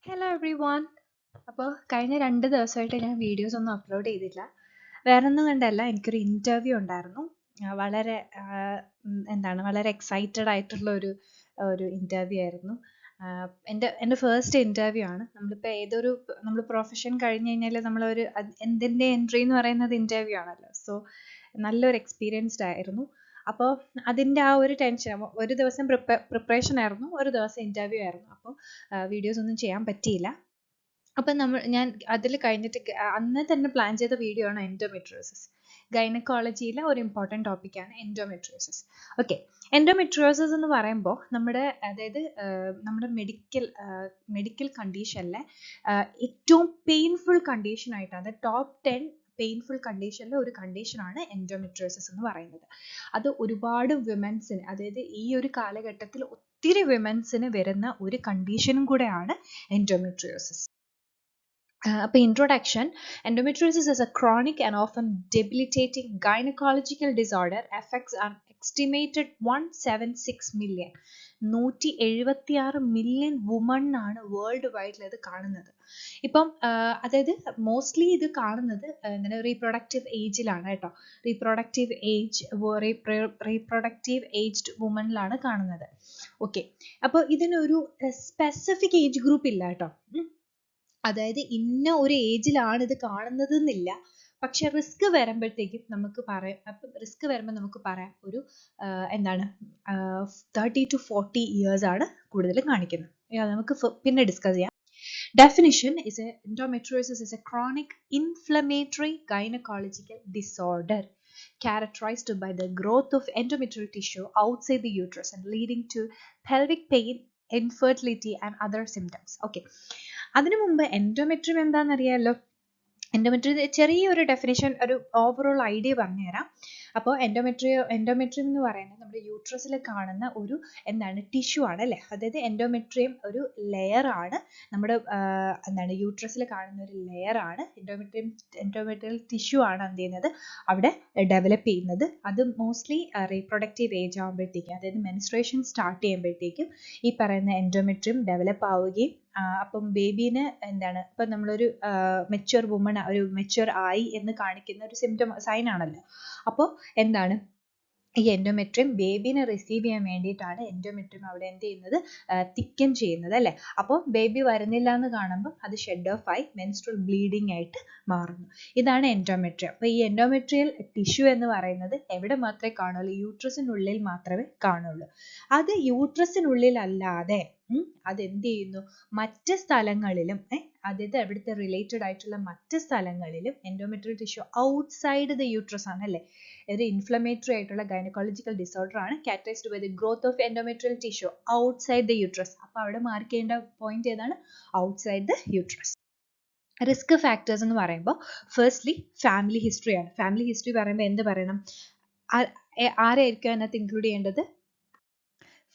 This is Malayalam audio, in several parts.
Hello every one. അപ്പോൾ കഴിഞ്ഞ 2 ദിവസമായിട്ട് ഞാൻ വീഡിയോസ് ഒന്നും അപ്ലോഡ് ചെയ്തില്ല. വേറെ ഒന്നും കണ്ടല്ല, എനിക്കൊരു ഇൻ്റർവ്യൂ ഉണ്ടായിരുന്നു. വളരെ വളരെ എക്സൈറ്റഡ് ആയിട്ടുള്ള ഒരു ഇൻ്റർവ്യൂ ആയിരുന്നു. എൻ്റെ ഫസ്റ്റ് ഇൻ്റർവ്യൂ ആണ്. നമ്മൾ പ്രൊഫഷൻ കഴിഞ്ഞ് കഴിഞ്ഞാൽ നമ്മളൊരു എന്തിൻ്റെ എൻട്രി എന്ന് പറയുന്നത് ഇൻ്റർവ്യൂ ആണല്ലോ. സോ നല്ലൊരു എക്സ്പീരിയൻസ്ഡ് ആയിരുന്നു. അപ്പോൾ അതിൻ്റെ ആ ഒരു ടെൻഷൻ, ഒരു ദിവസം പ്രിപ്പറേഷൻ ആയിരുന്നു, ഒരു ദിവസം ഇൻ്റർവ്യൂ ആയിരുന്നു. അപ്പോൾ വീഡിയോസ് ഒന്നും ചെയ്യാൻ പറ്റിയില്ല. അപ്പം ഞാൻ അതിൽ കഴിഞ്ഞിട്ട് അന്ന് തന്നെ പ്ലാൻ ചെയ്ത വീഡിയോ ആണ് എൻഡോമെട്രിയോസിസ്. ഗൈനക്കോളജിയിലെ ഒരു ഇമ്പോർട്ടൻറ്റ് ടോപ്പിക്കാണ് എൻഡോമെട്രിയോസിസ്. ഓക്കെ, എൻഡോമെട്രിയോസിസ് എന്ന് പറയുമ്പോൾ നമ്മുടെ മെഡിക്കൽ കണ്ടീഷനിലെ ഏറ്റവും പെയിൻഫുൾ കണ്ടീഷനായിട്ട്, അത് ടോപ്പ് 10 പെയിൻഫുൾ കണ്ടീഷനിലെ ഒരു കണ്ടീഷനാണ് എൻഡോമെട്രിയോസിസ് എന്ന് പറയുന്നത്. അത് ഒരുപാട് വിമൻസിന്, അതായത് ഈ ഒരു കാലഘട്ടത്തിൽ ഒത്തിരി വിമൻസിന് വരുന്ന ഒരു കണ്ടീഷനും കൂടെയാണ് endometriosis. Introduction. Endometriosis is a chronic and often debilitating gynecological disorder. Affects an estimated 176 million. 176 million woman ആണ് വേൾഡ് വൈഡിൽ ഇത് കാണുന്നത്. ഇപ്പം അതായത് മോസ്റ്റ്ലി ഇത് കാണുന്നത് ഇങ്ങനെ റീപ്രൊഡക്റ്റീവ് ഏജിലാണ് കേട്ടോ. റീപ്രൊഡക്റ്റീവ് ഏജ്ഡ് വുമണിലാണ് കാണുന്നത്. ഓക്കെ, അപ്പോൾ ഇതിനൊരു സ്പെസിഫിക് ഏജ് ഗ്രൂപ്പ് ഇല്ല കേട്ടോ. അതായത് ഇന്ന ഒരു ഏജിലാണ് ഇത് കാണുന്നത് എന്നില്ല. പക്ഷെ റിസ്ക് വരുമ്പോഴത്തേക്കും നമുക്ക് പറയാം ഒരു 30 to 40 ഇയേഴ്സ് ആണ് കൂടുതൽ കാണിക്കുന്നത്. നമുക്ക് പിന്നെ ഡിസ്കസ് ചെയ്യാം. Definition is endometriosis is a chronic inflammatory gynecological disorder characterized by the growth of endometrial tissue outside the uterus and leading to pelvic pain, infertility and other symptoms. Okay, അതിനു മുമ്പ് എൻഡോമെട്രിയം എന്താണെന്നറിയാമല്ലോ. എൻഡോമെട്രിയം ചെറിയൊരു ഡെഫിനേഷൻ, ഒരു ഓവറോൾ ഐഡിയ പറഞ്ഞുതരാം. അപ്പോൾ എൻഡോമെട്രിയം എന്ന് പറയുന്നത് നമ്മുടെ യൂട്രസിൽ കാണുന്ന ഒരു ടിഷ്യൂ ആണ് അല്ലേ. അതായത് എൻഡോമെട്രിയം ഒരു ലെയർ ആണ്, നമ്മുടെ യൂട്രസിൽ കാണുന്ന ഒരു ലെയർ ആണ്. എൻഡോമെട്രിയൽ ടിഷ്യൂ ആണ് എന്ത് ചെയ്യുന്നത്, അവിടെ ഡെവലപ്പ് ചെയ്യുന്നത്. അത് മോസ്റ്റ്ലി റീപ്രൊഡക്റ്റീവ് ഏജ് ആകുമ്പോഴത്തേക്കും, അതായത് മെൻസ്ട്രേഷൻ സ്റ്റാർട്ട് ചെയ്യുമ്പോഴത്തേക്കും ഈ പറയുന്ന എൻഡോമെട്രിയം ഡെവലപ്പ് ആവുകയും അപ്പം ബേബീന് ഇപ്പം നമ്മളൊരു മെച്യൂർ ആയി എന്ന് കാണിക്കുന്ന ഒരു സൈൻ ആണല്ലോ. അപ്പോൾ ഈ എൻഡോമെട്രിയം ബേബീനെ റിസീവ് ചെയ്യാൻ വേണ്ടിയിട്ടാണ് എൻഡോമെട്രിയം അവിടെ എന്ത് ചെയ്യുന്നത്, തിക്കൻ ചെയ്യുന്നത് അല്ലേ. അപ്പോൾ ബേബി വരുന്നില്ല എന്ന് കാണുമ്പോൾ അത് ഷെഡ് ഓഫ് ആയി മെൻസ്ട്രൽ ബ്ലീഡിംഗ് ആയിട്ട് മാറുന്നു. ഇതാണ് എൻഡോമെട്രിയം. അപ്പോൾ ഈ എൻഡോമെട്രിയൽ ടിഷ്യൂ എന്ന് പറയുന്നത് എവിടെ മാത്രമേ കാണുള്ളൂ, യൂട്രസിനുള്ളിൽ മാത്രമേ കാണുള്ളൂ. അത് യൂട്രസിനുള്ളിൽ അല്ലാതെ അതെന്ത് ചെയ്യുന്നു, മറ്റ് സ്ഥലങ്ങളിലും അതായത് അവിടുത്തെ റിലേറ്റഡ് ആയിട്ടുള്ള മറ്റ് സ്ഥലങ്ങളിലും endometrial tissue outside the uterus ആണ് അല്ലേ. ഒരു ഇൻഫ്ലമേറ്ററി ആയിട്ടുള്ള ഗൈനക്കോളജിക്കൽ ഡിസോർഡർ ആണ്, characterised by the growth of endometrial tissue outside the uterus. അപ്പോൾ അവിടെ മാർക്ക് ചെയ്യേണ്ട പോയിന്റ് ഏതാണ്, outside the uterus. Risk factors എന്ന് പറയുമ്പോൾ ഫസ്റ്റ്ലി ഫാമിലി ഹിസ്റ്ററിയാണ്. ഫാമിലി ഹിസ്റ്ററി പറയുമ്പോൾ എന്ത് പറയണം, ആരായിരിക്കും അതിനകത്ത് ഇൻക്ലൂഡ് ചെയ്യേണ്ടത്,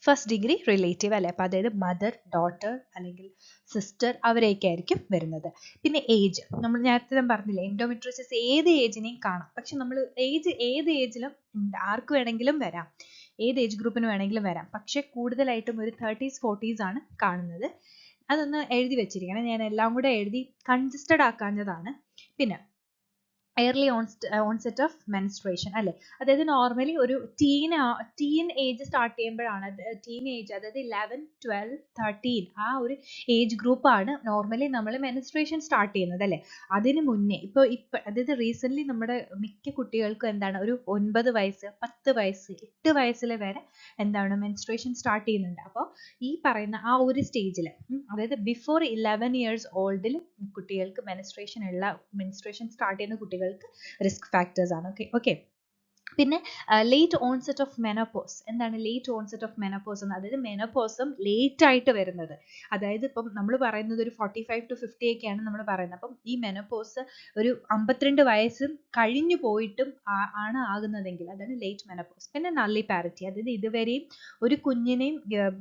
ഫസ്റ്റ് ഡിഗ്രി റിലേറ്റീവ് അല്ലേ. അപ്പോൾ അതായത് മദർ, ഡോട്ടർ അല്ലെങ്കിൽ സിസ്റ്റർ, അവരെയൊക്കെ ആയിരിക്കും വരുന്നത്. പിന്നെ ഏജ്, നമ്മൾ നേരത്തെ പറഞ്ഞില്ലേ എൻഡോമെട്രിയോസിസ് ഏത് ഏജിനെയും കാണാം. പക്ഷെ നമ്മൾ ഏത് ഏജിലും ആർക്ക് വേണമെങ്കിലും വരാം, ഏത് ഏജ് ഗ്രൂപ്പിന് വേണമെങ്കിലും വരാം. പക്ഷെ കൂടുതലായിട്ടും ഒരു 30s 40s ആണ് കാണുന്നത്. അതൊന്ന് എഴുതി വെച്ചിരിക്കണം, ഞാൻ എല്ലാം കൂടെ എഴുതി കൺജസ്റ്റഡ് ആക്കാഞ്ഞതാണ്. പിന്നെ early onset of menstruation അല്ലേ. അതായത് നോർമലി ഒരു ടീൻ ഏജ് സ്റ്റാർട്ട് ചെയ്യുമ്പോഴാണ്, ടീൻ ഏജ് അതായത് 11, 12, 13 ആ ഒരു ഏജ് ഗ്രൂപ്പാണ് നോർമലി നമ്മൾ മെൻസ്ട്രേഷൻ സ്റ്റാർട്ട് ചെയ്യുന്നത് അല്ലേ. അതിന് മുന്നേ ഇപ്പോൾ അതായത് റീസെൻ്റ്ലി നമ്മുടെ മിക്ക കുട്ടികൾക്കും ഒരു 9 വയസ്സ് 10 വയസ്സ് 8 വയസ്സിൽ വരെ മെൻസ്ട്രേഷൻ സ്റ്റാർട്ട് ചെയ്യുന്നുണ്ട്. അപ്പോൾ ഈ പറയുന്ന ആ ഒരു സ്റ്റേജിൽ, അതായത് ബിഫോർ 11 years ഓൾഡിൽ കുട്ടികൾക്ക് മെൻസ്ട്രേഷൻ സ്റ്റാർട്ട് ചെയ്യുന്ന കുട്ടികൾക്ക് റിസ്ക് ഫാക്ടേഴ്സ് ആണ്. ഓക്കെ. പിന്നെ ലേറ്റ് ഓൺസെറ്റ് ഓഫ് മെനോപോസ്. എന്താണ് ലേറ്റ് ഓൺസെറ്റ് ഓഫ് മെനോപോസ് എന്ന്? അതായത് മെനോപോസും ലേറ്റ് ആയിട്ട് വരുന്നത്. അതായത് ഇപ്പം നമ്മൾ പറയുന്നത് ഒരു 45 to 50 ഒക്കെയാണ് നമ്മൾ പറയുന്നത്. അപ്പം ഈ മെനോപോസ് ഒരു 52 വയസ്സ് കഴിഞ്ഞു പോയിട്ടും ആണ് ആകുന്നതെങ്കിൽ അതാണ് ലേറ്റ് മെനോപോസ്. പിന്നെ നള്ളിപ്പാരിറ്റി, അതായത് ഇതുവരെയും ഒരു കുഞ്ഞിനെയും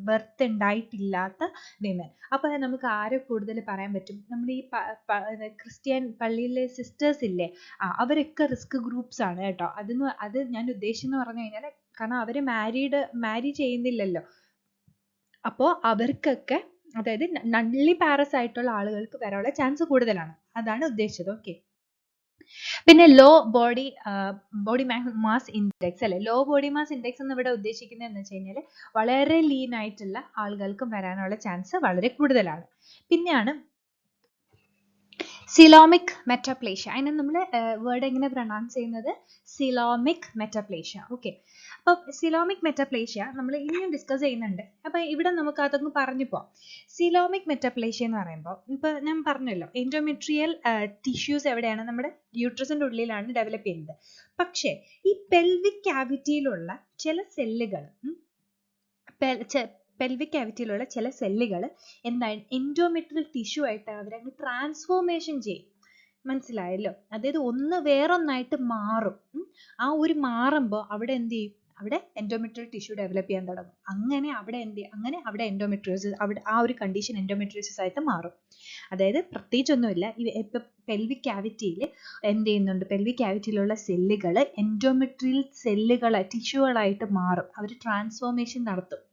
ബർത്ത് ഉണ്ടായിട്ടില്ലാത്ത വിമൻ. അപ്പോൾ നമുക്ക് ആരെ കൂടുതൽ പറയാൻ പറ്റും, നമ്മൾ ഈ ക്രിസ്ത്യൻ പള്ളിയിലെ സിസ്റ്റേഴ്സ് ഇല്ലേ, അവരൊക്കെ റിസ്ക് ഗ്രൂപ്പ്സ് ആണ് കേട്ടോ. അത് ഞാൻ ഉദ്ദേശിച്ചെന്ന് പറഞ്ഞു കഴിഞ്ഞാൽ, കാരണം അവര് മാരി ചെയ്യുന്നില്ലല്ലോ. അപ്പോൾ അവർക്കൊക്കെ അതായത് നള്ളി പാരസ് ആയിട്ടുള്ള ആളുകൾക്ക് വരാനുള്ള ചാൻസ് കൂടുതലാണ്, അതാണ് ഉദ്ദേശിച്ചത്. ഓക്കെ. പിന്നെ ലോ ബോഡി മാസ് ഇൻഡെക്സ് അല്ലെ, ലോ ബോഡി മാസ് ഇൻഡെക്സ് എന്ന് ഇവിടെ ഉദ്ദേശിക്കുന്നത് എന്ന് വെച്ച് കഴിഞ്ഞാൽ വളരെ ലീൻ ആയിട്ടുള്ള ആളുകൾക്കും വരാനുള്ള ചാൻസ് വളരെ കൂടുതലാണ്. പിന്നെയാണ് സിലോമിക് മെറ്റപ്ലേഷ്യ. അതിനെ നമ്മൾ വേർഡ് എങ്ങനെ പ്രൊനൗൺസ് ചെയ്യുന്നത്? സിലോമിക് മെറ്റപ്ലേഷ്യ. ഓക്കെ. അപ്പോൾ സിലോമിക് മെറ്റപ്ലേഷ്യ നമ്മൾ ഇനിയും ഡിസ്കസ് ചെയ്യുന്നുണ്ട്. അപ്പോൾ ഇവിടെ നമുക്ക് അതൊന്ന് പറഞ്ഞു പോവാം. സിലോമിക് മെറ്റപ്ലേഷ്യ എന്ന് പറയുമ്പോൾ ഇപ്പോൾ ഞാൻ പറഞ്ഞല്ലോ, എൻഡോമെട്രിയൽ ടിഷ്യൂസ് എവിടെയാണ്? നമ്മുടെ യൂട്രസിൻ്റെ ഉള്ളിലാണ് ഡെവലപ്പ് ചെയ്യുന്നത്. പക്ഷേ ഈ പെൽവിക് ക്യാവിറ്റിയിലുള്ള ചില സെല്ലുകൾ പെൽവിക് ക്യാവിറ്റിയിലുള്ള ചില സെല്ലുകൾ എന്താണ് എൻഡോമെട്രിയൽ ടിഷ്യൂ ആയിട്ട് അവരങ്ങ് ട്രാൻസ്ഫോർമേഷൻ ചെയ്യും. മനസ്സിലായല്ലോ? അതായത് ഒന്ന് വേറൊന്നായിട്ട് മാറും. ആ ഒരു മാറുമ്പോൾ അവിടെ എന്ത് ചെയ്യും? അവിടെ എൻഡോമെട്രിയൽ ടിഷ്യൂ ഡെവലപ്പ് ചെയ്യാൻ തുടങ്ങും. അങ്ങനെ അവിടെ എൻഡോമെട്രിയോസിസ്, അവിടെ ആ ഒരു കണ്ടീഷൻ എൻഡോമെട്രിയോസിസ് ആയിട്ട് മാറും. അതായത് പ്രത്യേകിച്ചൊന്നുമില്ല, ഇപ്പം പെൽവിക് ക്യാവിറ്റിയിൽ എന്ത് ചെയ്യുന്നുണ്ട്? പെൽവിക് ക്യാവിറ്റിയിലുള്ള സെല്ലുകൾ എൻഡോമെട്രിയൽ ടിഷ്യൂകളായിട്ട് മാറും. അവർ ട്രാൻസ്ഫോർമേഷൻ നടത്തും.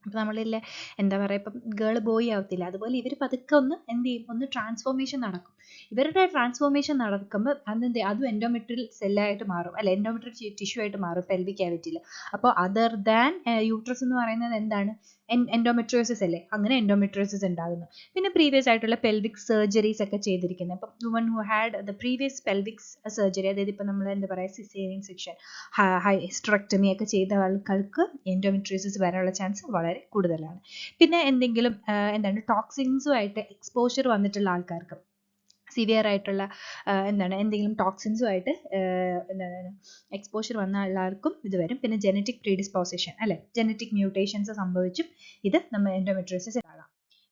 അപ്പം നമ്മളില്ലേ എന്താ പറയുക, ഇപ്പം ഗേൾ ബോയ് ആവത്തില്ല, അതുപോലെ ഇവർ പതുക്കെ ഒന്ന് എന്ത് ചെയ്യും? ഒന്ന് ട്രാൻസ്ഫോർമേഷൻ നടക്കും. ഇവരുടെ ട്രാൻസ്ഫോർമേഷൻ നടക്കുമ്പോൾ അതും എൻഡോമെട്രിയൽ സെല്ലായിട്ട് മാറും, അല്ല എൻഡോമെട്രിയൽ ടിഷ്യൂ ആയിട്ട് മാറും പെൽവിക് ക്യാവിറ്റിയിൽ. അപ്പോൾ അതർ ദാൻ യൂട്രസ് എന്ന് പറയുന്നത് എന്താണ്? എൻഡോമെട്രിയോസിസ് അല്ലേ? അങ്ങനെ എൻഡോമെട്രിയോസിസ് ഉണ്ടാകുന്നു. പിന്നെ പ്രീവിയസ് ആയിട്ടുള്ള പെൽവിക് സർജറീസ് ഒക്കെ ചെയ്തിരിക്കുന്നത്, ഇപ്പം woman who had the previous pelvic surgery, അതായത് ഇപ്പം നമ്മൾ എന്താ പറയുക, സിസേറിയൻ സെക്ഷൻ, ഹൈസ്റ്ററക്ടമി ഒക്കെ ചെയ്ത ആൾക്കാർക്ക് എൻഡോമെട്രിയോസിസ് വരാനുള്ള ചാൻസ് വളരെ കൂടുതലാണ്. പിന്നെ എന്തെങ്കിലും എന്താണ് ടോക്സിൻസുമായിട്ട് എക്സ്പോഷർ വന്നിട്ടുള്ള ആൾക്കാർക്ക്, സിവിയർ ആയിട്ടുള്ള എന്തെങ്കിലും ടോക്സിൻസുമായിട്ട് എന്താണ് എക്സ്പോഷർ വന്ന എല്ലാവർക്കും ഇത് വരും. പിന്നെ ജനറ്റിക് പ്രീഡിസ്പോസിഷൻ അല്ലെ, ജനറ്റിക് മ്യൂട്ടേഷൻസ് സംഭവിച്ചും ഇത് നമ്മൾ എൻഡോമെട്രിയോസിസ് ആകാം.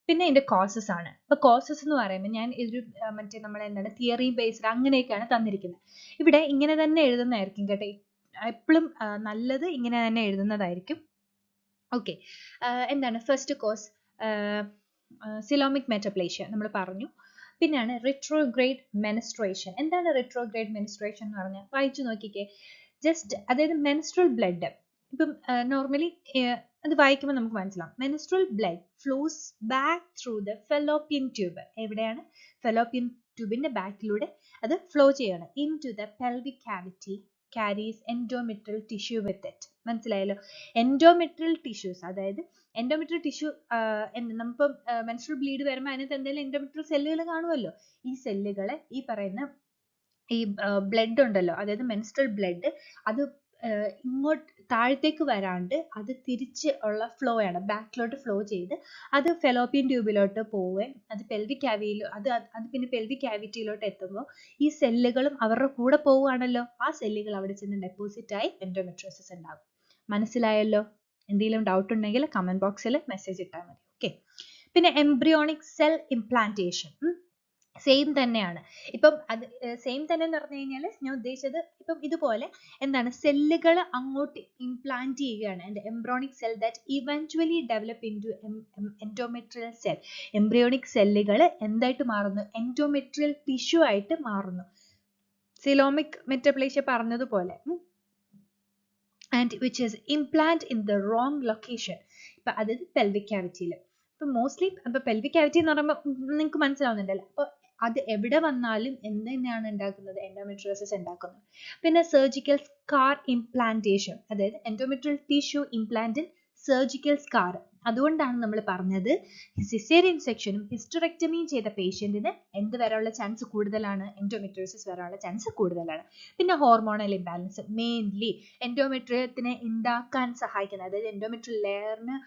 പിന്നെ ഇതിന്റെ കോസസ് ആണ്. ഇപ്പൊ കോസസ് എന്ന് പറയുമ്പോൾ ഞാൻ ഇതൊരു മറ്റേ നമ്മൾ തിയറി ബേസ്ഡ് അങ്ങനെയൊക്കെയാണ് തന്നിരിക്കുന്നത്. ഇവിടെ ഇങ്ങനെ തന്നെ എഴുതുന്നതായിരിക്കും കേട്ടോ, എപ്പോഴും നല്ലത് ഇങ്ങനെ തന്നെ എഴുതുന്നതായിരിക്കും. ഓക്കെ. എന്താണ് ഫസ്റ്റ് കോസ്? സിലോമിക് മെറ്റപ്ലേഷ്യ നമ്മൾ പറഞ്ഞു. പിന്നെയാണ് റിട്രോഗ്രേഡ് മെൻസ്ട്രേഷൻ. എന്താണ് റിട്രോഗ്രേഡ് മെൻസ്ട്രേഷൻ എന്ന് പറഞ്ഞാൽ? വായിച്ചു നോക്കിക്കേ. ജസ്റ്റ് അതായത് മെൻസ്ട്രൽ ബ്ലഡ്, ഇപ്പം നോർമലി അത് വായിക്കുമ്പോൾ നമുക്ക് മനസ്സിലാവും. Menstrual blood flows back through the fallopian tube. എവിടെയാണ്? ഫെലോപ്പിയൻ ട്യൂബിന്റെ ബാക്കിലൂടെ അത് ഫ്ലോ ചെയ്യാണ് into the pelvic cavity, carries endometrial tissue with it. മനസ്സിലായല്ലോ? എൻഡോമെട്രിയൽ ടിഷ്യൂസ്, അതായത് എൻഡോമെട്രിയൽ ടിഷ്യൂ നമ്മളിപ്പം മെൻസ്ട്രൽ ബ്ലീഡ് വരുമ്പോൾ അതിനകത്ത് എന്തെങ്കിലും എൻഡോമെട്രിയൽ സെല്ലുകൾ കാണുമല്ലോ. ഈ സെല്ലുകളെ ഈ പറയുന്ന ഈ ബ്ലഡ് ഉണ്ടല്ലോ, അതായത് മെൻസ്ട്രൽ ബ്ലഡ്, അത് ഇങ്ങോട്ട് താഴത്തേക്ക് വരാണ്ട് അത് തിരിച്ച് ഉള്ള ഫ്ലോ ആണ്, ബാക്കിലോട്ട് ഫ്ലോ ചെയ്ത് അത് ഫെലോപ്പിയൻ ട്യൂബിലോട്ട് പോവുകയും അത് പെൽവിക് ക്യാവിറ്റിയിൽ അത് പിന്നെ പെൽവിക് ക്യാവിറ്റിയിലോട്ട് എത്തുമ്പോൾ ഈ സെല്ലുകളും അവരുടെ കൂടെ പോവുകയാണല്ലോ. ആ സെല്ലുകൾ അവിടെ ചെന്ന് ഡെപ്പോസിറ്റ് ആയി എൻഡോമെട്രിയോസിസ് ഉണ്ടാകും. മനസ്സിലായല്ലോ? എന്തെങ്കിലും ഡൗട്ട് ഉണ്ടെങ്കിൽ കമന്റ് ബോക്സിൽ മെസ്സേജ് ഇട്ടാൽ മതി. ഓക്കെ. പിന്നെ എംബ്രിയോണിക് സെൽ ഇംപ്ലാന്റേഷൻ സെയിം തന്നെയാണ്. ഇപ്പം അത് സെയിം തന്നെ എന്ന് പറഞ്ഞു കഴിഞ്ഞാൽ ഞാൻ ഉദ്ദേശിച്ചത് ഇപ്പം ഇതുപോലെ എന്താണ് സെല്ലുകൾ അങ്ങോട്ട് ഇംപ്ലാന്റ് ചെയ്യുകയാണ്. And embryonic cell that eventually develop into endometrial cell. Embryonic സെല്ലുകൾ എന്തായിട്ട് മാറുന്നു? എൻഡോമെട്രിയൽ ടിഷ്യൂ ആയിട്ട് മാറുന്നു. സിലോമിക് മെറ്റപ്ലേഷ്യ പറഞ്ഞതുപോലെ. And which is implant in the wrong location. ഇപ്പം അതായത് പെൽവിക് ക്യാവിറ്റിയിൽ. ഇപ്പം മോസ്റ്റ്ലി ഇപ്പം പെൽവിക് ക്യാവിറ്റി എന്ന് പറയുമ്പോൾ നിങ്ങൾക്ക് മനസ്സിലാവുന്നുണ്ടല്ലോ. അപ്പോൾ അത് എവിടെ വന്നാലും എന്ത് തന്നെയാണ് ഉണ്ടാക്കുന്നത്? എൻഡോമെട്രിയോസിസ് ഉണ്ടാക്കുന്നത്. പിന്നെ സർജിക്കൽ സ്കാർ ഇംപ്ലാന്റേഷൻ, അതായത് endometrial tissue implant surgical scar. അതുകൊണ്ടാണ് നമ്മൾ പറഞ്ഞത് സിസേറിയൻ സെക്ഷനും ഹിസ്റ്ററക്ടമിയും ചെയ്ത പേഷ്യന്റിന് എന്ത് വരാനുള്ള ചാൻസ് കൂടുതലാണ്? എൻഡോമെട്രിയോസിസ് വരാനുള്ള ചാൻസ് കൂടുതലാണ്. പിന്നെ ഹോർമോണൽ ഇംബാലൻസ്, മെയിൻലി എൻഡോമെട്രിയത്തിനെ ഉണ്ടാക്കാൻ സഹായിക്കുന്ന, അതായത് എൻഡോമെട്രിയൽ ലെയറിന്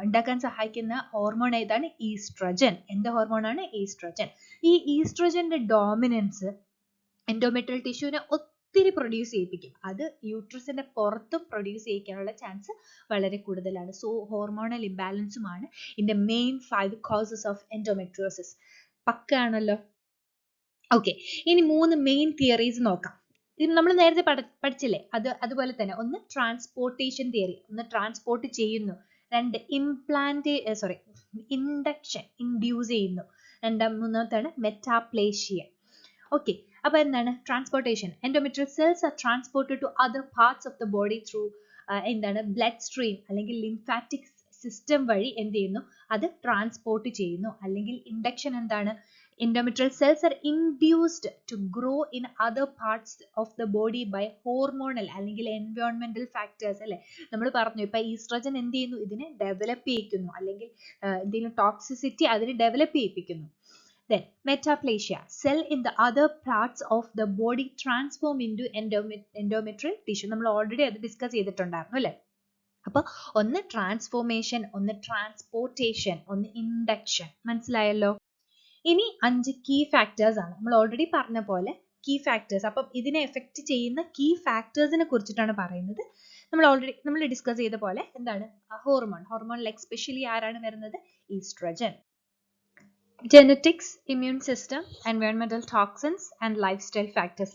ഉണ്ടാക്കാൻ സഹായിക്കുന്ന ഹോർമോൺ ഏതാണ്? ഈസ്ട്രജൻ. എന്ത് ഹോർമോണാണ്? ഈസ്ട്രജൻ. ഈ ഈസ്ട്രജന്റെ ഡോമിനൻസ് എൻഡോമെട്രിയൽ ടിഷ്യൂവിനെ ഒത്തിരി പ്രൊഡ്യൂസ് ചെയ്യിപ്പിക്കും. അത് യൂട്രസിന്റെ പുറത്തും പ്രൊഡ്യൂസ് ചെയ്യിക്കാനുള്ള ചാൻസ് വളരെ കൂടുതലാണ്. സോ ഹോർമോണൽ ഇംബാലൻസുമാണ് ഇതിന്റെ മെയിൻ 5 കോസസ് ഓഫ് എൻഡോമെട്രിയോസിസ്. പക്കാണല്ലോ? ഓക്കെ. ഇനി 3 മെയിൻ തിയറീസ് നോക്കാം. ഇത് നമ്മൾ നേരത്തെ പഠിച്ചില്ലേ, അതുപോലെ തന്നെ. ഒന്ന് ട്രാൻസ്പോർട്ടേഷൻ തിയറി, ഒന്ന് ട്രാൻസ്പോർട്ട് ചെയ്യുന്നു. 2 ഇൻഡക്ഷൻ, ഇൻഡ്യൂസ് ചെയ്യുന്നു. മൂന്നാമത്താണ് മെറ്റാപ്ലേഷ്യ. ഓക്കെ. അപ്പോൾ എന്താണ് transportation? Endometrial cells are transported to other parts of the body through എന്താണ് ബ്ലഡ് സ്ട്രീം അല്ലെങ്കിൽ ലിംഫാറ്റിക് സിസ്റ്റം വഴി എന്ത് ചെയ്യുന്നു, അത് ട്രാൻസ്പോർട്ട് ചെയ്യുന്നു. അല്ലെങ്കിൽ ഇൻഡക്ഷൻ എന്താണ്, endometrial cells are induced to grow in other parts of the body by hormonal അല്ലെങ്കിൽ environmental factors അല്ലെ. നമ്മൾ പറഞ്ഞു ഇപ്പൊ ഈസ്ട്രജൻ എന്ത് ചെയ്യുന്നു, ഇതിനെ ഡെവലപ്പ് ചെയ്യിക്കുന്നു, അല്ലെങ്കിൽ എന്തെങ്കിലും ടോക്സിസിറ്റി അതിനെ develop ചെയ്യിപ്പിക്കുന്നു. Then metaplasia, cell in the other parts of the body transform into endometrial tissue. നമ്മൾ ഓൾറെഡി അത് ഡിസ്കസ് ചെയ്തിട്ടുണ്ടായിരുന്നു അല്ലേ. അപ്പോൾ ഒന്ന് ട്രാൻസ്ഫോർമേഷൻ, ഒന്ന് ട്രാൻസ്പോർട്ടേഷൻ, ഒന്ന് ഇൻഡക്ഷൻ. മനസ്സിലായല്ലോ. ഇനി 5 കീ ഫാക്ടേഴ്സ് ആണ്. നമ്മൾ ഓൾറെഡി പറഞ്ഞ പോലെ കീ ഫാക്ടേഴ്സ്. അപ്പം ഇതിനെ എഫക്റ്റ് ചെയ്യുന്ന കീ ഫാക്ടേഴ്സിനെ കുറിച്ചിട്ടാണ് പറയുന്നത്. നമ്മൾ ഡിസ്കസ് ചെയ്ത പോലെ എന്താണ്, ഹോർമോണിൽ എക്സ്പെഷ്യലി ആരാണ് വരുന്നത്, oestrogen. Genetics, immune system, environmental toxins and lifestyle factors.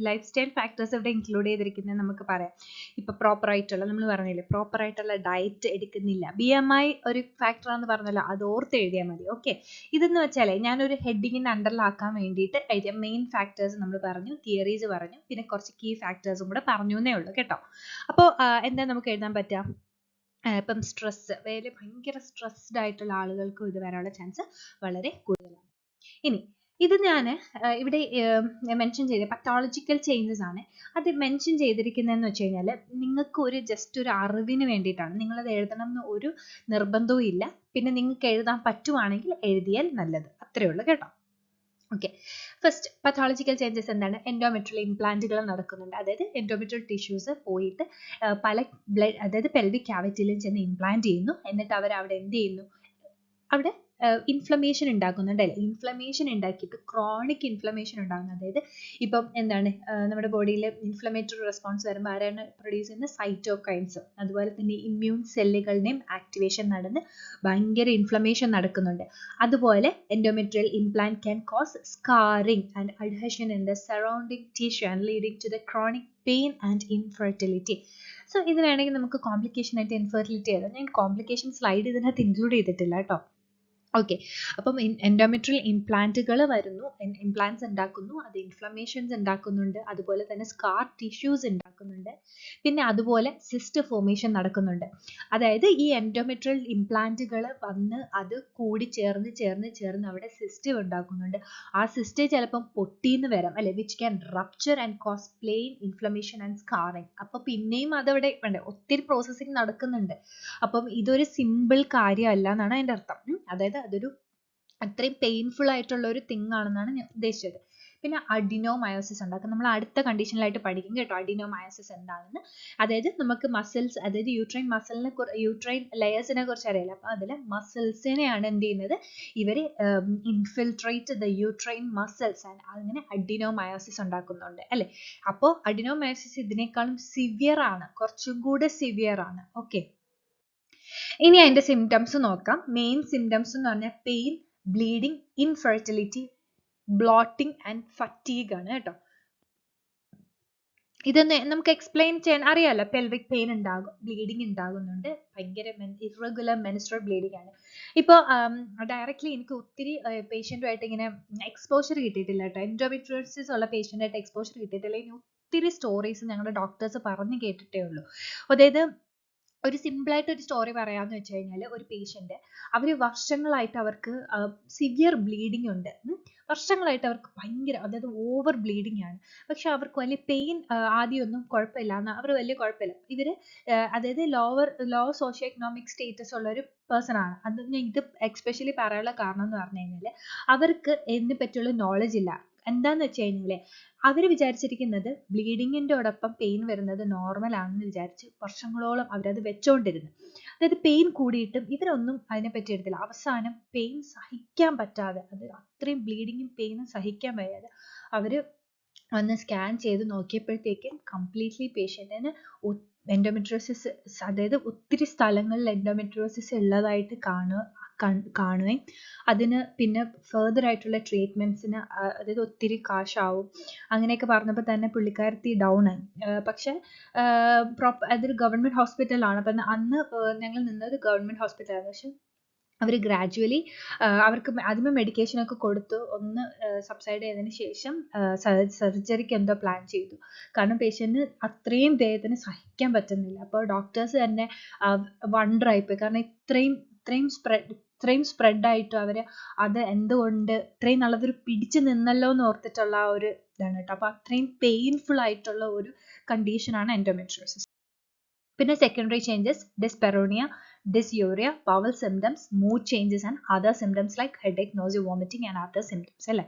Lifestyle factors ഇവിടെ include ചെയ്തിരിക്കുന്നത് നമുക്ക് പറയാം. ഇപ്പൊ പ്രോപ്പർ ആയിട്ടുള്ള, നമ്മൾ പറഞ്ഞില്ലേ പ്രോപ്പർ ആയിട്ടുള്ള ഡയറ്റ് എടുക്കുന്നില്ല, BMI ഒരു ഫാക്ടർ ആണെന്ന് പറഞ്ഞല്ലോ, അത് ഓർത്ത് എഴുതിയാൽ മതി. ഓക്കെ, ഇതെന്ന് വെച്ചാലേ ഞാനൊരു ഹെഡിങ്ങിന് അണ്ടറിലാക്കാൻ വേണ്ടിയിട്ട് എഴുതിയ മെയിൻ ഫാക്ടേഴ്സ് നമ്മൾ പറഞ്ഞു, തിയറീസ് പറഞ്ഞു, പിന്നെ കുറച്ച് കീ ഫാക്ടേഴ്സും കൂടെ പറഞ്ഞു എന്നേ ഉള്ളൂ കേട്ടോ. അപ്പോൾ എന്താ നമുക്ക് എഴുതാൻ പറ്റുക, ഇപ്പം സ്ട്രെസ്, ഭയങ്കര സ്ട്രെസ്ഡ് ആയിട്ടുള്ള ആളുകൾക്കും ഇത് വരാനുള്ള ചാൻസ് വളരെ കൂടുതലാണ്. ഇനി ഇത് ഞാൻ ഇവിടെ മെൻഷൻ ചെയ്ത പത്തോളജിക്കൽ ചേഞ്ചസ് ആണ്. അത് മെൻഷൻ ചെയ്തിരിക്കുന്നതെന്ന് വെച്ച് കഴിഞ്ഞാൽ നിങ്ങൾക്ക് ഒരു ജസ്റ്റ് ഒരു അറിവിന് വേണ്ടിയിട്ടാണ്. നിങ്ങളത് എഴുതണം എന്ന് ഒരു നിർബന്ധവും ഇല്ല. പിന്നെ നിങ്ങൾക്ക് എഴുതാൻ പറ്റുവാണെങ്കിൽ എഴുതിയാൽ നല്ലത്, അത്രയേ ഉള്ളൂ കേട്ടോ. ഓക്കെ, ഫസ്റ്റ് പത്തോളജിക്കൽ ചേഞ്ചസ് എന്താണ്, എൻഡോമെട്രിയൽ ഇംപ്ലാന്റുകൾ നടക്കുന്നുണ്ട്. അതായത് എൻഡോമെട്രിയൽ ടിഷ്യൂസ് പോയിട്ട് പല അതായത് പെൽവിക് ക്യാവിറ്റിയിലും ചെന്ന് ഇംപ്ലാന്റ് ചെയ്യുന്നു. എന്നിട്ട് അവർ അവിടെ എന്ത് ചെയ്യുന്നു, അവിടെ ഇൻഫ്ലമേഷൻ ഉണ്ടാക്കുന്നുണ്ട് അല്ലേ. ഇൻഫ്ലമേഷൻ ഉണ്ടാക്കിയിട്ട് ക്രോണിക് ഇൻഫ്ലമേഷൻ ഉണ്ടാകുന്നു. അതായത് ഇപ്പം എന്താണ്, നമ്മുടെ ബോഡിയിൽ ഇൻഫ്ലമേറ്ററി റെസ്പോൺസ് വരുമ്പോൾ ആരാണ് പ്രൊഡ്യൂസ് ചെയ്യുന്നത്, സൈറ്റോകൈൻസ്. അതുപോലെ തന്നെ ഇമ്മ്യൂൺ സെല്ലുകളുടെയും ആക്ടിവേഷൻ നടന്ന് ഭയങ്കര ഇൻഫ്ലമേഷൻ നടക്കുന്നുണ്ട്. അതുപോലെ endometrial implant can cause scarring and adhesion in the surrounding tissue and leading to the chronic pain and infertility. So ഇത് വേണമെങ്കിൽ നമുക്ക് കോംപ്ലിക്കേഷൻ ആയിട്ട് ഇൻഫെർട്ടിലിറ്റി ആയിരുന്നു. ഞാൻ കോംപ്ലിക്കേഷൻ സ്ലൈഡ് ഇതിനകത്ത് ഇൻക്ലൂഡ് ചെയ്തിട്ടില്ല കേട്ടോ. ഓക്കെ, അപ്പം എൻഡോമെട്രിയൽ ഇംപ്ലാന്റുകൾ വരുന്നു, ഇംപ്ലാന്റ്സ് ഉണ്ടാക്കുന്നു, അത് ഇൻഫ്ലമേഷൻസ് ഉണ്ടാക്കുന്നുണ്ട്, അതുപോലെ തന്നെ സ്കാർ ടിഷ്യൂസ് ഉണ്ടാക്കുന്നുണ്ട്, പിന്നെ അതുപോലെ സിസ്റ്റ് ഫോർമേഷൻ നടക്കുന്നുണ്ട്. അതായത് ഈ എൻഡോമെട്രിയൽ ഇംപ്ലാന്റുകൾ വന്ന് അത് കൂടി ചേർന്ന് അവിടെ സിസ്റ്റ് ഉണ്ടാക്കുന്നുണ്ട്. ആ സിസ്റ്റ് ചിലപ്പം പൊട്ടിന്ന് വരാം അല്ലെ, which can rupture and cause plain inflammation and scarring. അപ്പൊ പിന്നെയും അതവിടെ ഒത്തിരി പ്രോസസ്സിങ് നടക്കുന്നുണ്ട്. അപ്പം ഇതൊരു സിമ്പിൾ കാര്യമല്ല എന്നാണ് അതിൻ്റെ അർത്ഥം. അതായത് അതൊരു അത്രയും പെയിൻഫുൾ ആയിട്ടുള്ള ഒരു തിങ് ആണെന്നാണ് ഞാൻ ഉദ്ദേശിച്ചത്. പിന്നെ അഡിനോമയോസിസ് ഉണ്ടാക്കും. നമ്മൾ അടുത്ത കണ്ടീഷനിലായിട്ട് പഠിക്കും കേട്ടോ അഡിനോമയോസിസ് എന്താണെന്ന്. അതായത് നമുക്ക് മസിൽസ്, അതായത് യൂട്രൈൻ ലെയേഴ്സിനെ കുറിച്ച് അറിയില്ല. അപ്പൊ അതിൽ മസിൽസിനെയാണ് എന്ത് ചെയ്യുന്നത്, ഇവർ infiltrate the uterine muscles and അങ്ങനെ അഡിനോമയോസിസ് ഉണ്ടാക്കുന്നുണ്ട് അല്ലെ. അപ്പോൾ അഡിനോമയോസിസ് ഇതിനേക്കാളും സിവിയർ ആണ്, കുറച്ചും കൂടെ സിവിയർ ആണ്. ഓക്കെ, ഇനി അതിന്റെ സിംറ്റംസ് നോക്കാം. മെയിൻ സിംറ്റംസ് എന്ന് പറഞ്ഞാൽ pain, bleeding, infertility, bloating and fatigue ആണ് കേട്ടോ. ഇതൊന്ന് നമുക്ക് എക്സ്പ്ലെയിൻ ചെയ്യാൻ അറിയാലോ. പെൽവിക് പെയിൻ ഉണ്ടാകും, ബ്ലീഡിങ് ഉണ്ടാകുന്നുണ്ട്, ഭയങ്കര ഇറഗുലർ മെൻസ്ട്രൽ ബ്ലീഡിങ് ആണ്. ഇപ്പോൾ ഡയറക്റ്റ്ലി എനിക്ക് ഒത്തിരി പേഷ്യൻറ്റുമായിട്ട് ഇങ്ങനെ എക്സ്പോഷർ കിട്ടിയിട്ടില്ല കേട്ടോ. എൻഡോമെട്രിയോസിസ് ഉള്ള പേഷ്യൻ്റായിട്ട് എക്സ്പോഷർ കിട്ടിയിട്ടില്ല. ഇനി ഒത്തിരി സ്റ്റോറീസ് ഞങ്ങളുടെ ഡോക്ടേഴ്സ് പറഞ്ഞു കേട്ടിട്ടേ ഉള്ളൂ. അതായത് ഒരു സിമ്പിളായിട്ട് ഒരു സ്റ്റോറി പറയാമെന്ന് വെച്ച് കഴിഞ്ഞാൽ, ഒരു പേഷ്യൻ്റ് അവർ വർഷങ്ങളായിട്ട് അവർക്ക് സിവിയർ ബ്ലീഡിങ് ഉണ്ട്. വർഷങ്ങളായിട്ട് അവർക്ക് ഭയങ്കര, അതായത് ഓവർ ബ്ലീഡിങ് ആണ്. പക്ഷെ അവർക്ക് വലിയ പെയിൻ ആദ്യമൊന്നും കുഴപ്പമില്ല, അവർ വലിയ കുഴപ്പമില്ല. ഇവർ അതായത് ലോ സോഷ്യോ എക്കണോമിക് സ്റ്റേറ്റസ് ഉള്ള ഒരു പേഴ്സൺ ആണ്. അത് ഞാൻ ഇത് എക്സ്പെഷ്യലി പറയാനുള്ള കാരണം എന്ന് പറഞ്ഞു കഴിഞ്ഞാൽ, അവർക്ക് ഇതിനെ പറ്റിയുള്ള നോളജ് ഇല്ല. എന്താന്ന് വെച്ച് കഴിഞ്ഞാൽ അവർ വിചാരിച്ചിരിക്കുന്നത് ബ്ലീഡിങ്ങിൻ്റെയോടൊപ്പം പെയിൻ വരുന്നത് നോർമൽ ആണെന്ന് വിചാരിച്ച് വർഷങ്ങളോളം അവരത് വെച്ചോണ്ടിരുന്നു. അതായത് പെയിൻ കൂടിയിട്ടും ഇവരൊന്നും അതിനെപ്പറ്റി എടുത്തില്ല. അവസാനം പെയിൻ സഹിക്കാൻ പറ്റാതെ, അത് അത്രയും ബ്ലീഡിങ്ങും പെയിനും സഹിക്കാൻ വയ്യാതെ അവർ വന്ന് സ്കാൻ ചെയ്ത് നോക്കിയപ്പോഴത്തേക്കും കംപ്ലീറ്റ്ലി പേഷ്യൻറ്റിന് എൻഡോമെട്രിയോസിസ്, അതായത് ഒത്തിരി സ്ഥലങ്ങളിൽ എൻഡോമെട്രിയോസിസ് ഉള്ളതായിട്ട് കാണുകയും അതിന് പിന്നെ ഫെർദർ ആയിട്ടുള്ള ട്രീറ്റ്മെൻറ്റ്സിന് അതായത് ഒത്തിരി കാശാവും അങ്ങനെയൊക്കെ പറഞ്ഞപ്പോൾ തന്നെ പുള്ളിക്കാരത്തി ഡൗൺ ആയി. പക്ഷെ അതൊരു ഗവൺമെൻറ് ഹോസ്പിറ്റലാണ്. അപ്പം അന്ന് ഞങ്ങൾ നിന്നത് ഗവൺമെൻറ് ഹോസ്പിറ്റലാണ്. പക്ഷെ അവർ ഗ്രാജുവലി അവർക്ക് ആദ്യമേ മെഡിക്കേഷനൊക്കെ കൊടുത്ത് ഒന്ന് സബ്സൈഡ് ചെയ്തതിന് ശേഷം സർജറിക്ക് എന്തോ പ്ലാൻ ചെയ്തു. കാരണം പേഷ്യൻറ്റിന് അത്രയും ദേഹത്തിന് സഹിക്കാൻ പറ്റുന്നില്ല. അപ്പോൾ ഡോക്ടേഴ്സ് തന്നെ വണ്ടറായിപ്പോയി. കാരണം ഇത്രയും സ്പ്രെഡായിട്ടും അവർ അത് എന്തുകൊണ്ട് ഇത്രയും നല്ലതൊരു പിടിച്ചു നിന്നല്ലോ എന്ന് ഓർത്തിട്ടുള്ള ആ ഒരു ഇതാണ് കേട്ടോ. അപ്പോൾ അത്രയും പെയിൻഫുൾ ആയിട്ടുള്ള ഒരു കണ്ടീഷനാണ് എൻഡോമെട്രിയോസിസ്. പിന്നെ secondary changes dyspareunia, dysuria, bowel symptoms, mood changes and other symptoms like headache, nausea, vomiting and other symptoms അല്ലേ.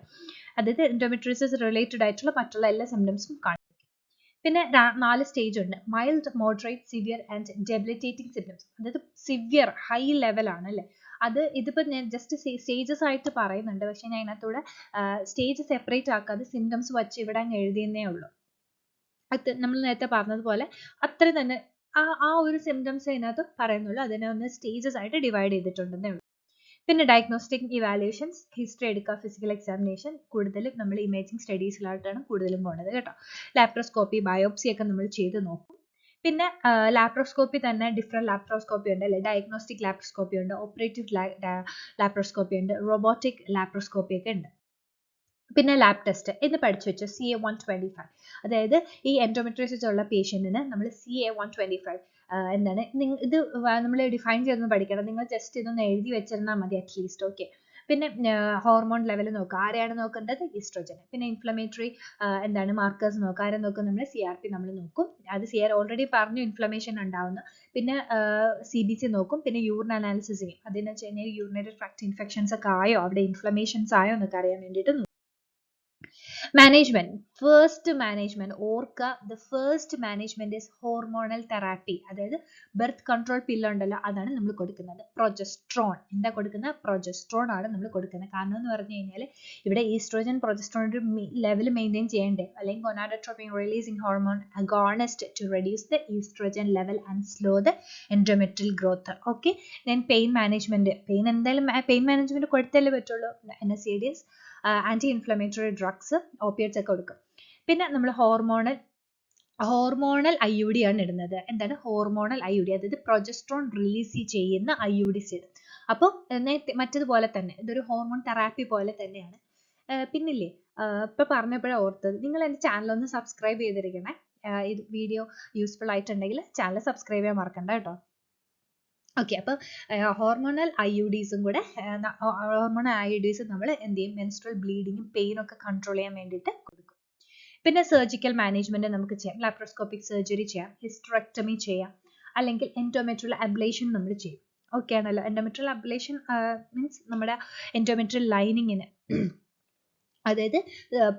അതായത് എൻഡോമെട്രിയോസിസ് റിലേറ്റഡ് ആയിട്ടുള്ള മറ്റുള്ള എല്ലാ സിംറ്റംസും കാണിക്കും. പിന്നെ 4 സ്റ്റേജ് ഉണ്ട്. Mild, moderate, severe and debilitating symptoms. അതായത് സിവിയർ ഹൈ ലെവൽ ആണ് അല്ലേ. ഇതിപ്പോൾ ഞാൻ ജസ്റ്റ് സ്റ്റേജസ് ആയിട്ട് പറയുന്നുണ്ട്. പക്ഷെ ഞാൻ അതിനകത്തൂടെ സ്റ്റേജ് സെപ്പറേറ്റ് ആക്കാതെ സിംറ്റംസ് വച്ച് ഇവിടെ അങ്ങ് എഴുതിയെന്നേ ഉള്ളൂ. അത് നമ്മൾ നേരത്തെ പറഞ്ഞതുപോലെ അത്രയും തന്നെ ആ ഒരു സിംറ്റംസ് അതിനകത്ത് പറയുന്നുള്ളൂ. അതിനെ ഒന്ന് സ്റ്റേജസ് ആയിട്ട് ഡിവൈഡ് ചെയ്തിട്ടുണ്ടെന്നേ ഉള്ളൂ. പിന്നെ ഡയഗ്നോസ്റ്റിക് ഇവാലുവേഷൻസ്, ഹിസ്റ്ററി എടുക്കുക, ഫിസിക്കൽ എക്സാമിനേഷൻ, കൂടുതലും നമ്മൾ ഇമേജിംഗ് സ്റ്റഡീസിലായിട്ടാണ് കൂടുതലും പോകുന്നത് കേട്ടോ. ലാപ്രോസ്കോപ്പി, ബയോപ്സി ഒക്കെ നമ്മൾ ചെയ്ത് നോക്കും. പിന്നെ ലാപ്രോസ്കോപ്പി തന്നെ ഡിഫറെൻറ്റ് ലാപ്രോസ്കോപ്പി ഉണ്ട് അല്ലേ. ഡയഗ്നോസ്റ്റിക് ലാപ്രോസ്കോപ്പി ഉണ്ട്, ഓപ്പറേറ്റീവ് ലാപ്രോസ്കോപ്പി ഉണ്ട്, റോബോട്ടിക് ലാപ്രോസ്കോപ്പി ഒക്കെ ഉണ്ട്. പിന്നെ ലാബ് ടെസ്റ്റ് എന്ന് പഠിച്ചു വെച്ചു CA-125. അതായത് ഈ എൻഡോമെട്രിയോസിസ് ഉള്ള പേഷ്യൻറ്റിന് നമ്മൾ CA-125 എന്താണ് ഇത് നമ്മൾ ഡിഫൈൻ ചെയ്തൊന്ന് പഠിക്കണം. നിങ്ങൾ ജസ്റ്റ് ഇതൊന്ന് എഴുതി വെച്ചിരുന്നാൽ മതി അറ്റ്ലീസ്റ്റ്. ഓക്കെ. പിന്നെ ഹോർമോൺ ലെവൽ നോക്കുക. ആരെയാണ് നോക്കേണ്ടത്? ഈസ്ട്രോജൻ. പിന്നെ ഇൻഫ്ലമേറ്ററി എന്താണ് മാർക്കേഴ്സ് നോക്കുക. ആരെ നോക്കും? നമ്മൾ CRP നമ്മൾ നോക്കും. അത് ഓൾറെഡി പറഞ്ഞു ഇൻഫ്ലമേഷൻ ഉണ്ടാവുന്നു. പിന്നെ CBC നോക്കും. പിന്നെ യൂറിൻ അനാലിസിസ് ചെയ്യും. അതെന്ന് വെച്ച് കഴിഞ്ഞാൽ യൂറിനറി ട്രാക്ട് ഇൻഫെക്ഷൻസ് ഒക്കെ ആയോ, അവിടെ ഇൻഫ്ലമേഷൻസ് ആയോ എന്നൊക്കെ അറിയാൻ വേണ്ടിയിട്ട് നോക്കും. മാനേജ്മെന്റ്, ഫസ്റ്റ് മാനേജ്മെന്റ് ഓർക്കുക. The first management is hormonal therapy. അതായത് ബർത്ത് കൺട്രോൾ പില്ല് ഉണ്ടല്ലോ, അതാണ് നമ്മൾ കൊടുക്കുന്നത്. പ്രൊജസ്ട്രോൺ. എന്താ കൊടുക്കുന്നത്? പ്രൊജസ്ട്രോൺ ആണ് നമ്മൾ കൊടുക്കുന്നത്. കാരണം എന്ന് പറഞ്ഞു കഴിഞ്ഞാൽ ഇവിടെ ഈസ്ട്രോജൻ പ്രൊജസ്ട്രോണിന്റെ ലെവൽ മെയിൻറ്റെയിൻ ചെയ്യണ്ടേ. അല്ലെങ്കിൽ gonadotropin releasing hormone agonist to reduce the oestrogen level and slow the endometrial growth. Okay. Then pain management. Pain management കൊടുത്തല്ലേ പറ്റുള്ളൂ. NSAIDs, anti inflammatory drugs, opiates ഒക്കെ കൊടുക്കും. പിന്നെ നമ്മൾ ഹോർമോണൽ IUD ആണ് ഇടുന്നത്. എന്താണ് ഹോർമോണൽ IUD? അതായത് പ്രൊജസ്ട്രോൺ റിലീസ് ചെയ്യുന്ന IUDs ഇടും. അപ്പോൾ മറ്റതുപോലെ തന്നെ ഇതൊരു ഹോർമോൺ തെറാപ്പി പോലെ തന്നെയാണ്. പിന്നില്ലേ ഇപ്പൊ പറഞ്ഞപ്പോഴാണ് ഓർത്തത്, നിങ്ങൾ എൻ്റെ ചാനൽ ഒന്ന് സബ്സ്ക്രൈബ് ചെയ്തിരിക്കണേ. ഇത് വീഡിയോ യൂസ്ഫുൾ ആയിട്ടുണ്ടെങ്കിൽ ചാനൽ സബ്സ്ക്രൈബ് ചെയ്യാൻ മറക്കണ്ട കേട്ടോ. ഓക്കെ. അപ്പോൾ ഹോർമോണൽ IUDസും കൂടെ ഹോർമോണൽ IUDസ് നമ്മൾ എന്ത് ചെയ്യും? മെൻസ്ട്രൽ ബ്ലീഡിങ്ങും പെയിനും ഒക്കെ കൺട്രോൾ ചെയ്യാൻ വേണ്ടിയിട്ട് കൊടുക്കും. പിന്നെ സർജിക്കൽ മാനേജ്മെന്റ് നമുക്ക് ചെയ്യാം. ലാപ്രോസ്കോപ്പിക് സർജറി ചെയ്യാം, ഹിസ്റ്ററക്ടമി ചെയ്യാം, അല്ലെങ്കിൽ എൻഡോമെട്രിയൽ അബ്ലേഷൻ നമ്മൾ ചെയ്യും. ഓക്കെ ആണല്ലോ. എൻഡോമെട്രിയൽ അബ്ലേഷൻ മീൻസ് നമ്മുടെ എൻഡോമെട്രിയൽ ലൈനിങ്ങിന്, അതായത്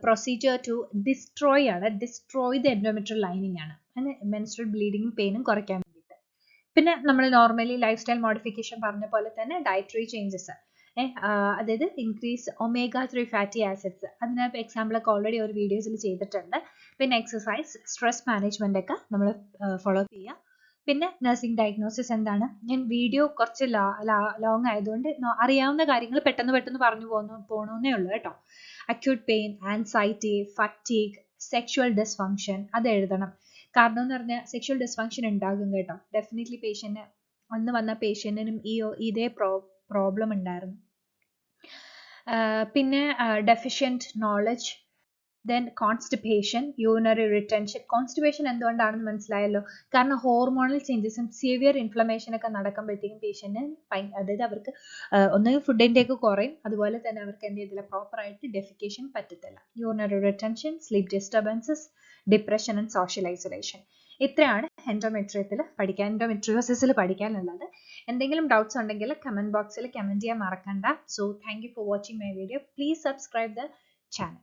പ്രൊസീജിയർ ടു ഡിസ്ട്രോയ് ആണ്. ഡിസ്ട്രോയ് ദ എൻഡോമെട്രിയൽ ലൈനിങ് ആണ്. അങ്ങനെ മെൻസ്ട്രൽ ബ്ലീഡിങ്ങും പെയിനും കുറയ്ക്കാൻ. പിന്നെ നമ്മൾ നോർമലി ലൈഫ് സ്റ്റൈൽ മോഡിഫിക്കേഷൻ പറഞ്ഞ പോലെ തന്നെ ഡയറ്ററി ചേഞ്ചസ്, അതായത് ഇൻക്രീസ് omega-3 ഫാറ്റി ആസിഡ്സ്. അതിനകത്ത് എക്സാമ്പിളൊക്കെ ഓൾറെഡി ഒരു വീഡിയോസിൽ ചെയ്തിട്ടുണ്ട്. പിന്നെ എക്സസൈസ്, സ്ട്രെസ് മാനേജ്മെന്റ് ഒക്കെ നമ്മൾ ഫോളോ അപ്പ് ചെയ്യുക. പിന്നെ നഴ്സിംഗ് ഡയഗ്നോസിസ് എന്താണ്? ഞാൻ വീഡിയോ കുറച്ച് ലോങ് ആയതുകൊണ്ട് അറിയാവുന്ന കാര്യങ്ങൾ പെട്ടെന്ന് പറഞ്ഞു പോകണമെന്നേ ഉള്ളൂ കേട്ടോ. Acute pain, anxiety, fatigue, sexual dysfunction അത് എഴുതണം. കാരണം എന്ന് പറഞ്ഞാൽ സെക്ഷൽ ഡിസ്ഫങ്ഷൻ ഉണ്ടാകും കേട്ടോ. ഡെഫിനറ്റ്ലി പേഷ്യന്റ് അന്ന് വന്ന പേഷ്യന്റിനും ഇതേ പ്രോബ്ലം ഉണ്ടായിരുന്നു. പിന്നെ deficient knowledge, then constipation, urinary retention. Constipation എന്തുകൊണ്ടാണെന്ന് മനസ്സിലായല്ലോ. കാരണം ഹോർമോണൽ ചേഞ്ചസും സിവിയർ ഇൻഫ്ലമേഷൻ ഒക്കെ നടക്കുമ്പോഴത്തേക്കും പേഷ്യന്റിന് അതായത് അവർക്ക് ഒന്നുകിൽ ഫുഡ് ഇൻടേക്ക് കുറയും, അതുപോലെ തന്നെ അവർക്ക് എന്ത് ചെയ്തില്ല, പ്രോപ്പറായിട്ട് ഡെഫിക്കേഷൻ പറ്റത്തില്ല. Urinary retention, sleep disturbances, depression and social isolation. ഇത്രയാണ് എൻഡോമെട്രിയോസിസിൽ പഠിക്കാനുള്ളത്. എന്തെങ്കിലും ഡൗട്ട്സ് ഉണ്ടെങ്കിൽ കമന്റ് ബോക്സിൽ കമന്റ് ചെയ്യാൻ മറക്കണ്ട. So thank you for watching my video. Please subscribe the channel.